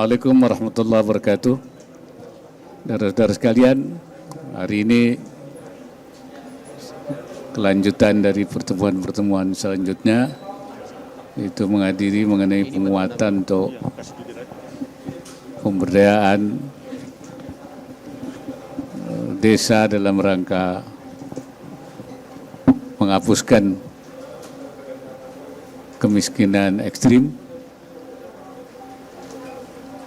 Assalamualaikum warahmatullahi wabarakatuh. Saudara-saudara sekalian, hari ini kelanjutan dari pertemuan-pertemuan selanjutnya, itu menghadiri mengenai penguatan untuk pemberdayaan desa dalam rangka menghapuskan kemiskinan ekstrim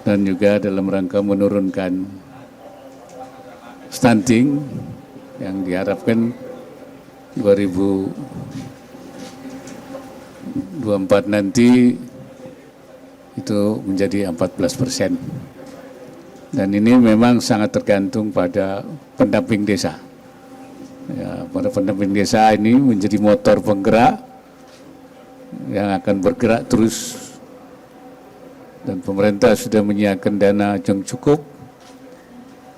dan juga dalam rangka menurunkan stunting yang diharapkan 2024 nanti itu menjadi 14%. Dan ini memang sangat tergantung pada pendamping desa. Ya, para pendamping desa ini menjadi motor penggerak yang akan bergerak terus, dan pemerintah sudah menyiapkan dana yang cukup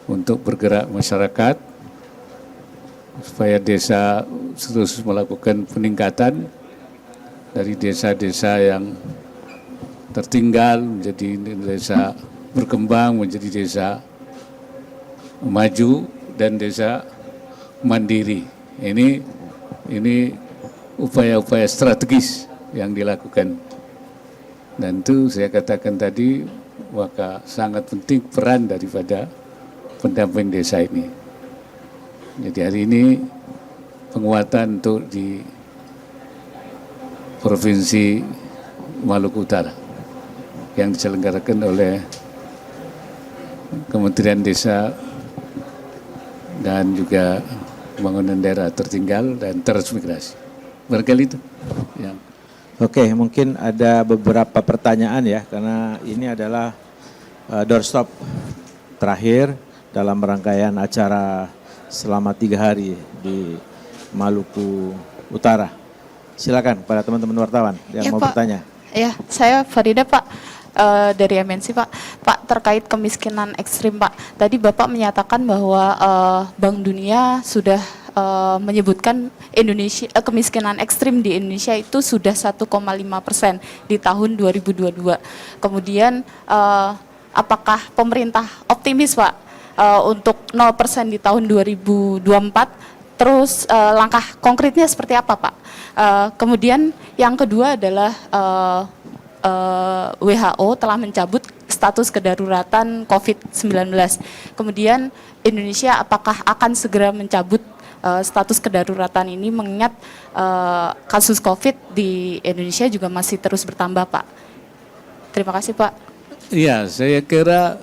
untuk bergerak masyarakat supaya desa terus melakukan peningkatan dari desa-desa yang tertinggal menjadi desa berkembang, menjadi desa maju dan desa mandiri. Ini upaya-upaya strategis yang dilakukan. Dan itu saya katakan tadi, maka sangat penting peran daripada pendamping desa ini. Jadi hari ini penguatan untuk di Provinsi Maluku Utara yang diselenggarakan oleh Kementerian Desa dan juga Pembangunan Daerah Tertinggal dan Transmigrasi. Barangkali itu yang. Oke, mungkin ada beberapa pertanyaan ya, karena ini adalah doorstop terakhir dalam rangkaian acara selama 3 hari di Maluku Utara. Silakan pada teman-teman wartawan yang mau Pak. bertanya. Ya, saya Farida Pak, dari MNC Pak. Pak, terkait kemiskinan ekstrim Pak, tadi Bapak menyatakan bahwa Bank Dunia sudah menyebutkan Indonesia kemiskinan ekstrim di Indonesia itu sudah 1,5% di tahun 2022. Kemudian apakah pemerintah optimis Pak untuk 0% di tahun 2024? Terus langkah konkretnya seperti apa Pak? Kemudian yang kedua adalah WHO telah mencabut status kedaruratan COVID-19. Kemudian Indonesia apakah akan segera mencabut status kedaruratan ini, mengingat kasus COVID di Indonesia juga masih terus bertambah, Pak. Terima kasih, Pak. Iya, saya kira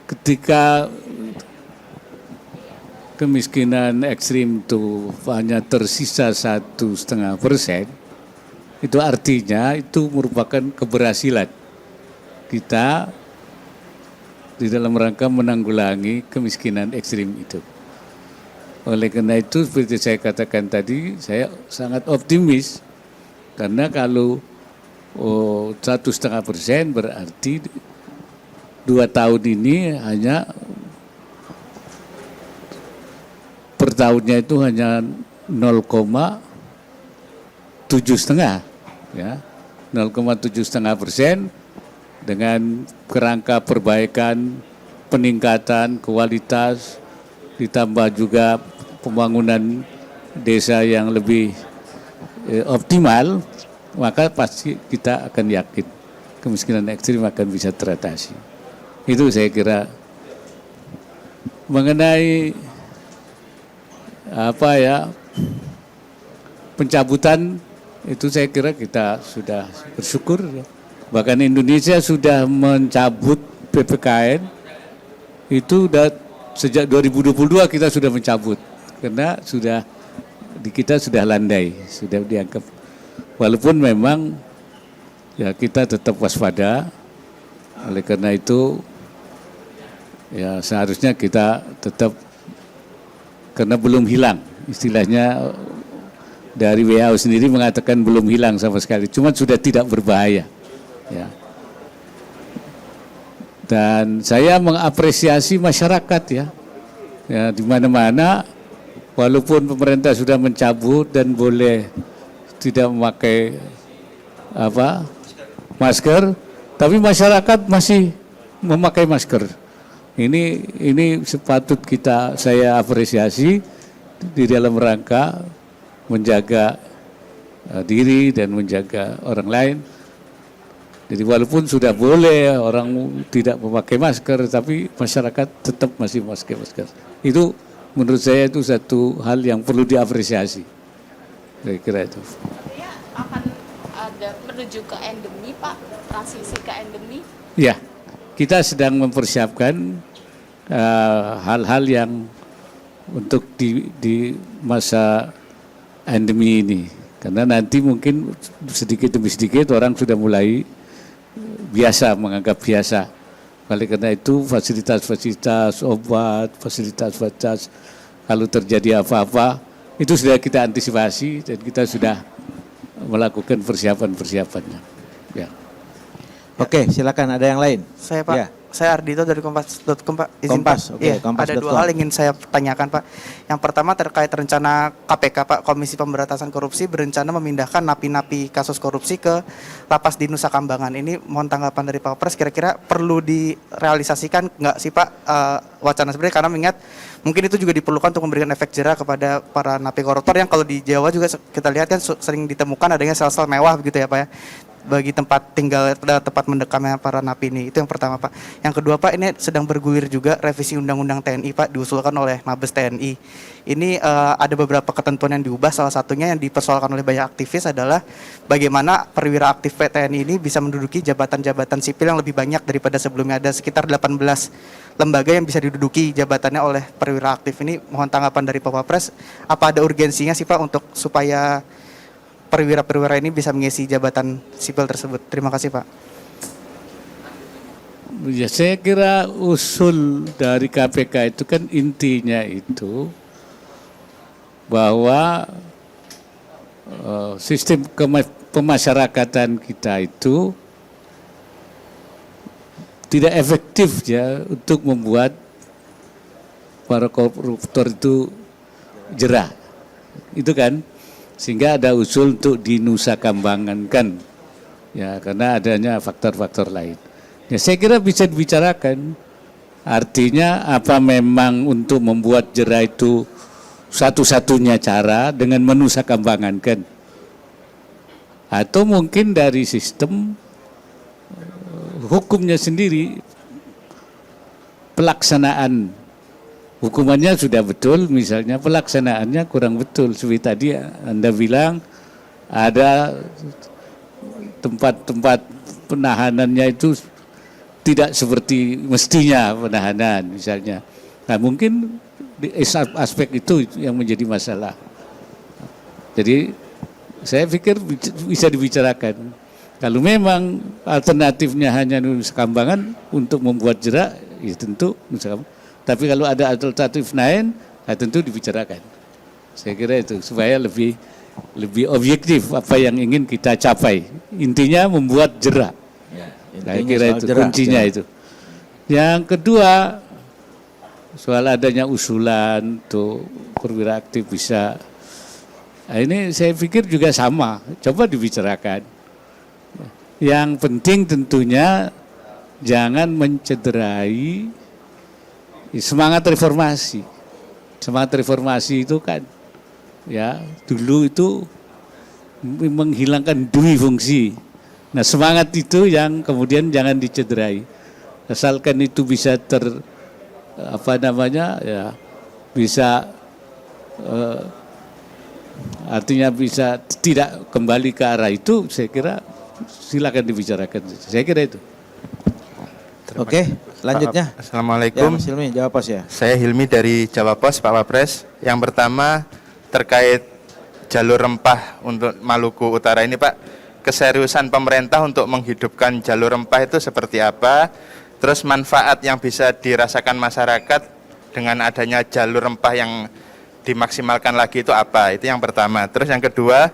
ketika kemiskinan ekstrim itu hanya tersisa 1,5%, itu artinya itu merupakan keberhasilan kita di dalam rangka menanggulangi kemiskinan ekstrim itu. Oleh karena itu, seperti saya katakan tadi, saya sangat optimis karena kalau 1,5% berarti 2 tahun ini hanya per tahunnya itu hanya 0,7,5, ya, 0,7,5% dengan kerangka perbaikan, peningkatan kualitas, ditambah juga pembangunan desa yang lebih optimal, maka pasti kita akan yakin kemiskinan ekstrim akan bisa teratasi. Itu saya kira. Mengenai pencabutan itu saya kira kita sudah bersyukur. Bahkan Indonesia sudah mencabut PPKN itu sejak 2022 kita sudah mencabut, karena kita sudah landai, sudah dianggap. Walaupun memang ya kita tetap waspada. Oleh karena itu ya seharusnya kita tetap, karena belum hilang, istilahnya dari WHO sendiri mengatakan belum hilang sama sekali, cuma sudah tidak berbahaya. Ya. Dan saya mengapresiasi masyarakat ya di mana-mana, walaupun pemerintah sudah mencabut dan boleh tidak memakai masker, Tapi masyarakat masih memakai masker. Ini sepatut saya apresiasi di dalam rangka menjaga diri dan menjaga orang lain. Jadi walaupun sudah boleh orang tidak memakai masker, tapi masyarakat tetap masih memakai masker. Itu menurut saya itu satu hal yang perlu diapresiasi. Saya kira itu. Artinya akan ada menuju ke endemi, Pak, transisi ke endemi? Ya, kita sedang mempersiapkan hal-hal yang untuk di masa endemi ini. Karena nanti mungkin sedikit demi sedikit orang sudah mulai biasa, menganggap biasa. Oleh karena itu fasilitas-fasilitas obat, fasilitas kalau terjadi apa-apa, itu sudah kita antisipasi dan kita sudah melakukan persiapan-persiapannya. Ya. Oke, silakan ada yang lain. Saya Pak, Ya. saya Ardito dari Kompas.com Pak. Izin, Kompas, Pak. oke, Iya, Kompas.com. ada dua hal ingin saya tanyakan Pak. Yang pertama terkait rencana KPK Pak, Komisi Pemberantasan Korupsi berencana memindahkan napi-napi kasus korupsi ke lapas di Nusa Kambangan. Ini mohon tanggapan dari Pak Pres, kira-kira perlu direalisasikan nggak sih Pak wacana sebenarnya, karena mengingat mungkin itu juga diperlukan untuk memberikan efek jera kepada para napi koruptor yang kalau di Jawa juga kita lihat kan sering ditemukan adanya sel-sel mewah begitu ya Pak ya, bagi tempat tinggal, tempat mendekamnya para napi ini. Itu yang pertama Pak. Yang kedua Pak, ini sedang bergulir juga revisi Undang-Undang TNI Pak, diusulkan oleh Mabes TNI. Ini ada beberapa ketentuan yang diubah, salah satunya yang dipersoalkan oleh banyak aktivis adalah bagaimana perwira aktif TNI ini bisa menduduki jabatan-jabatan sipil yang lebih banyak daripada sebelumnya. Ada sekitar 18 lembaga yang bisa diduduki jabatannya oleh perwira aktif ini. Mohon tanggapan dari Pak Wapres, apa ada urgensinya sih Pak untuk supaya perwira-perwira ini bisa mengisi jabatan sipil tersebut? Terima kasih Pak. Ya, saya kira usul dari KPK itu kan intinya itu bahwa sistem pemasyarakatan kita itu tidak efektif ya untuk membuat para koruptor itu jera. Itu kan, sehingga ada usul untuk dinusa kambangankan ya, karena adanya faktor-faktor lain. Ya, saya kira bisa dibicarakan. Artinya apa memang untuk membuat jera itu satu-satunya cara dengan menusa kambangankan, atau mungkin dari sistem hukumnya sendiri, pelaksanaan hukumannya sudah betul, misalnya pelaksanaannya kurang betul. Seperti tadi Anda bilang ada tempat-tempat penahanannya itu tidak seperti mestinya penahanan misalnya. Nah, mungkin aspek itu yang menjadi masalah. Jadi saya pikir bisa dibicarakan. Kalau memang alternatifnya hanya nusa kambangan untuk membuat jera, ya tentu nusa kambangan. Tapi kalau ada alternatif lain, ya tentu dibicarakan. Saya kira itu supaya lebih objektif apa yang ingin kita capai. Intinya membuat jera. Ya, Saya kira itu jera, kuncinya jera. itu. Yang kedua, soal adanya usulan untuk perwira aktif bisa, nah ini saya pikir juga sama, coba dibicarakan. Yang penting tentunya jangan mencederai semangat reformasi. Semangat reformasi itu kan, ya dulu itu menghilangkan dui fungsi. Nah, semangat itu yang kemudian jangan dicederai. Asalkan itu bisa bisa artinya bisa tidak kembali ke arah itu, saya kira silakan dibicarakan. Saya kira itu. Oke, selanjutnya. Assalamualaikum. Ya, Mas Hilmi, jawab pos ya. Saya Hilmi dari Jawa Pos, Pak Wapres. Yang pertama terkait jalur rempah untuk Maluku Utara ini Pak, keseriusan pemerintah untuk menghidupkan jalur rempah itu seperti apa? Terus manfaat yang bisa dirasakan masyarakat dengan adanya jalur rempah yang dimaksimalkan lagi itu apa? Itu yang pertama. Terus yang kedua,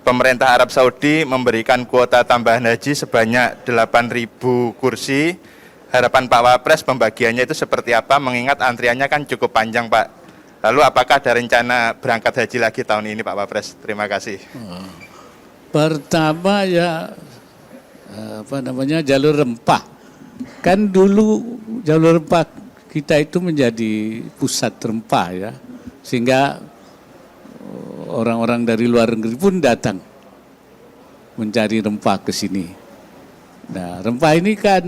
pemerintah Arab Saudi memberikan kuota tambahan haji sebanyak 8.000 kursi. Harapan Pak Wapres pembagiannya itu seperti apa? Mengingat antriannya kan cukup panjang Pak. Lalu apakah ada rencana berangkat haji lagi tahun ini Pak Wapres? Terima kasih. Pertama ya jalur rempah. Kan dulu jalur rempah kita itu menjadi pusat rempah ya, sehingga orang-orang dari luar negeri pun datang mencari rempah ke sini. Nah, rempah ini kan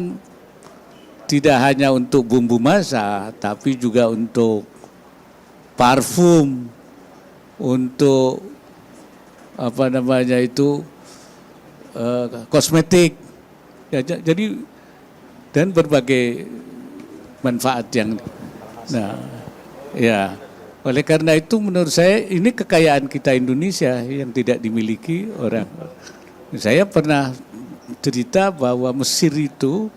tidak hanya untuk bumbu masak, tapi juga untuk parfum, untuk kosmetik. Ya, jadi dan berbagai manfaat yang ya. Oleh karena itu menurut saya ini kekayaan kita Indonesia yang tidak dimiliki orang. Saya pernah cerita bahwa Mesir itu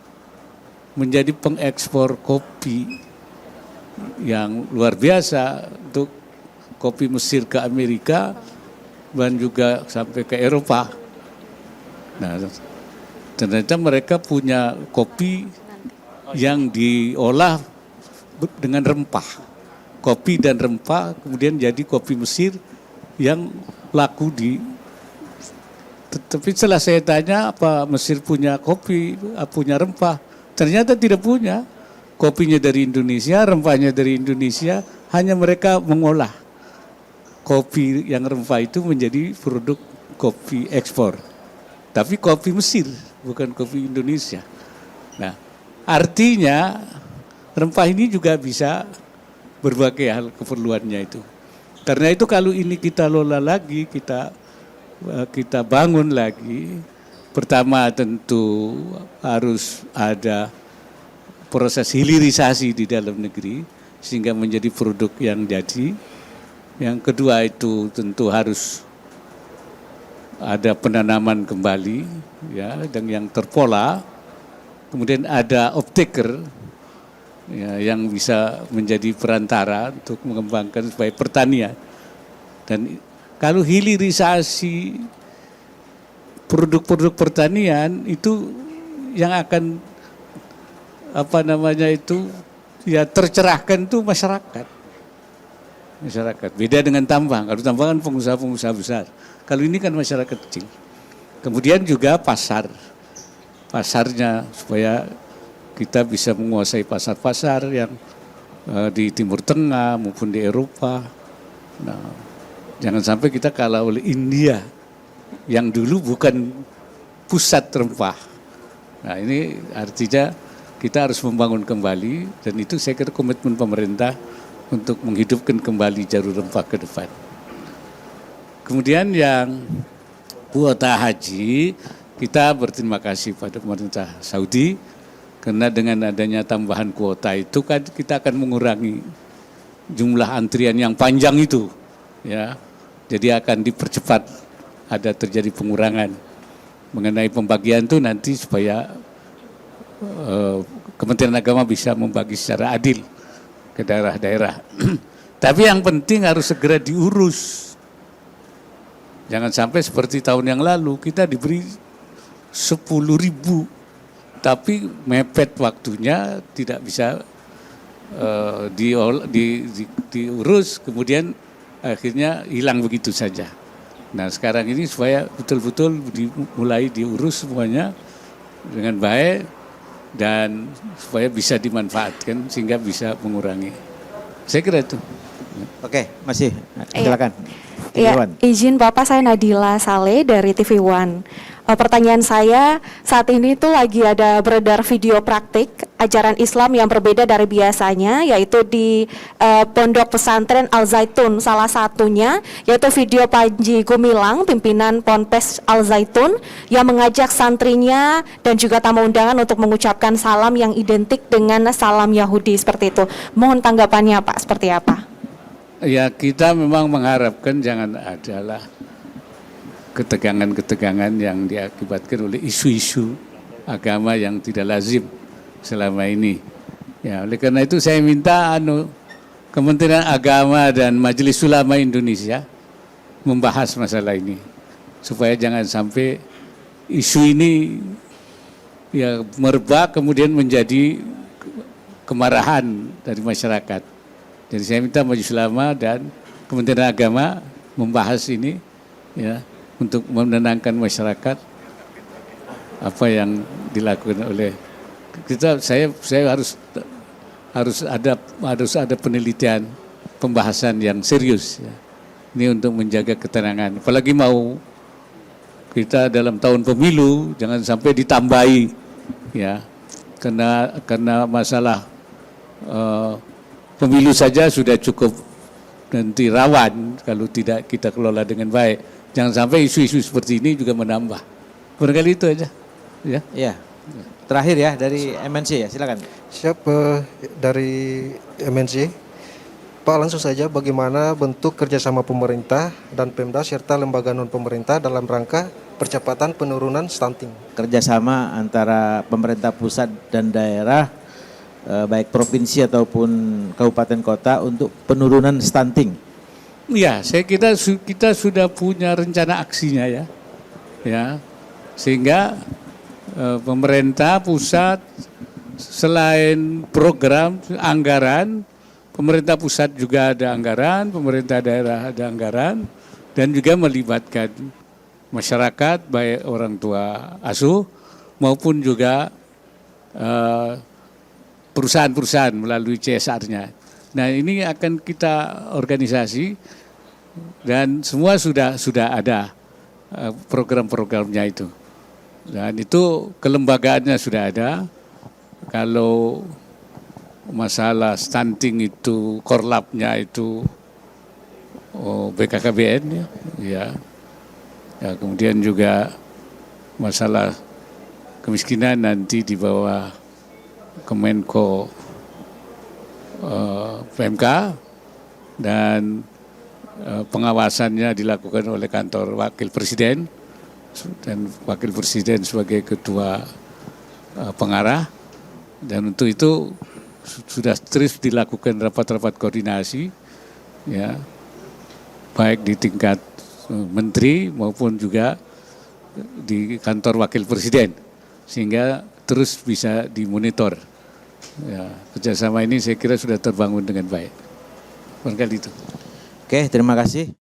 menjadi pengekspor kopi yang luar biasa, untuk kopi Mesir ke Amerika dan juga sampai ke Eropa. Nah, ternyata mereka punya kopi yang diolah dengan rempah. Kopi dan rempah kemudian jadi kopi Mesir yang laku tapi setelah saya tanya apa Mesir punya kopi, punya rempah, ternyata tidak punya. Kopinya dari Indonesia, rempahnya dari Indonesia, hanya mereka mengolah kopi yang rempah itu menjadi produk kopi ekspor. Tapi kopi Mesir, bukan kopi Indonesia. Nah, artinya rempah ini juga bisa berbagai hal keperluannya itu. Karena itu kalau ini kita lola lagi, kita bangun lagi, pertama tentu harus ada proses hilirisasi di dalam negeri sehingga menjadi produk yang jadi. Yang kedua itu tentu harus ada penanaman kembali ya, dan yang terpola. Kemudian ada off-taker ya, yang bisa menjadi perantara untuk mengembangkan supaya pertanian. Dan kalau hilirisasi produk-produk pertanian itu yang akan tercerahkan itu masyarakat. Beda dengan tambang. Kalau tambang kan pengusaha-pengusaha besar. Kalau ini kan masyarakat kecil. Kemudian juga pasarnya supaya kita bisa menguasai pasar-pasar yang di Timur Tengah maupun di Eropa. Nah, jangan sampai kita kalah oleh India yang dulu bukan pusat rempah. Nah, ini artinya kita harus membangun kembali, dan itu saya kira komitmen pemerintah untuk menghidupkan kembali jalur rempah ke depan. Kemudian yang kuota haji, kita berterima kasih pada pemerintah Saudi. Karena dengan adanya tambahan kuota itu kan kita akan mengurangi jumlah antrian yang panjang itu, ya. Jadi akan dipercepat, ada terjadi pengurangan. Mengenai pembagian itu nanti supaya Kementerian Agama bisa membagi secara adil ke daerah-daerah. Tapi yang penting harus segera diurus. Jangan sampai seperti tahun yang lalu kita diberi 10.000. Tapi mepet waktunya, tidak bisa diurus, kemudian akhirnya hilang begitu saja. Nah, sekarang ini supaya betul-betul mulai diurus semuanya dengan baik dan supaya bisa dimanfaatkan sehingga bisa mengurangi. Saya kira itu. Oke, masih silakan. Iya, izin Bapak, saya Nadila Saleh dari TV One. Pertanyaan saya, saat ini tuh lagi ada beredar video praktik ajaran Islam yang berbeda dari biasanya, yaitu di Pondok Pesantren Al Zaitun. Salah satunya yaitu video Panji Gumilang, pimpinan Ponpes Al Zaitun, yang mengajak santrinya dan juga tamu undangan untuk mengucapkan salam yang identik dengan salam Yahudi seperti itu. Mohon tanggapannya Pak, seperti apa? Ya, kita memang mengharapkan jangan adalah ketegangan-ketegangan yang diakibatkan oleh isu-isu agama yang tidak lazim selama ini. Ya, oleh karena itu saya minta Kementerian Agama dan Majelis Ulama Indonesia membahas masalah ini supaya jangan sampai isu ini ya merebak kemudian menjadi kemarahan dari masyarakat. Jadi saya minta Majelis Ulama dan Kementerian Agama membahas ini ya, untuk menenangkan masyarakat apa yang dilakukan oleh kita. Saya harus ada penelitian, pembahasan yang serius ya. Ini untuk menjaga ketenangan. Apalagi mau kita dalam tahun pemilu, jangan sampai ditambahi ya, karena masalah pemilu saja sudah cukup nanti rawan kalau tidak kita kelola dengan baik. Jangan sampai isu-isu seperti ini juga menambah. Barangkali itu aja. Ya. Iya. Terakhir ya dari MNC ya, silakan. Siap, dari MNC. Pak, langsung saja bagaimana bentuk kerjasama pemerintah dan Pemda serta lembaga non-pemerintah dalam rangka percepatan penurunan stunting? Kerjasama antara pemerintah pusat dan daerah, baik provinsi ataupun kabupaten kota untuk penurunan stunting. Ya, saya kira kita sudah punya rencana aksinya ya. Ya. Sehingga pemerintah pusat selain program anggaran, pemerintah pusat juga ada anggaran, pemerintah daerah ada anggaran, dan juga melibatkan masyarakat, baik orang tua asuh maupun juga perusahaan-perusahaan melalui CSR-nya. Nah, ini akan kita organisasi dan semua sudah ada program-programnya itu. Dan itu kelembagaannya sudah ada. Kalau masalah stunting itu korlapnya itu BKKBN ya. Ya, kemudian juga masalah kemiskinan nanti di bawah Kemenko PMK, dan pengawasannya dilakukan oleh kantor wakil presiden dan wakil presiden sebagai ketua pengarah. Dan untuk itu sudah terus dilakukan rapat-rapat koordinasi ya, baik di tingkat menteri maupun juga di kantor wakil presiden, sehingga terus bisa dimonitor. Ya, kerjasama ini saya kira sudah terbangun dengan baik. Barangkali itu. Oke, terima kasih.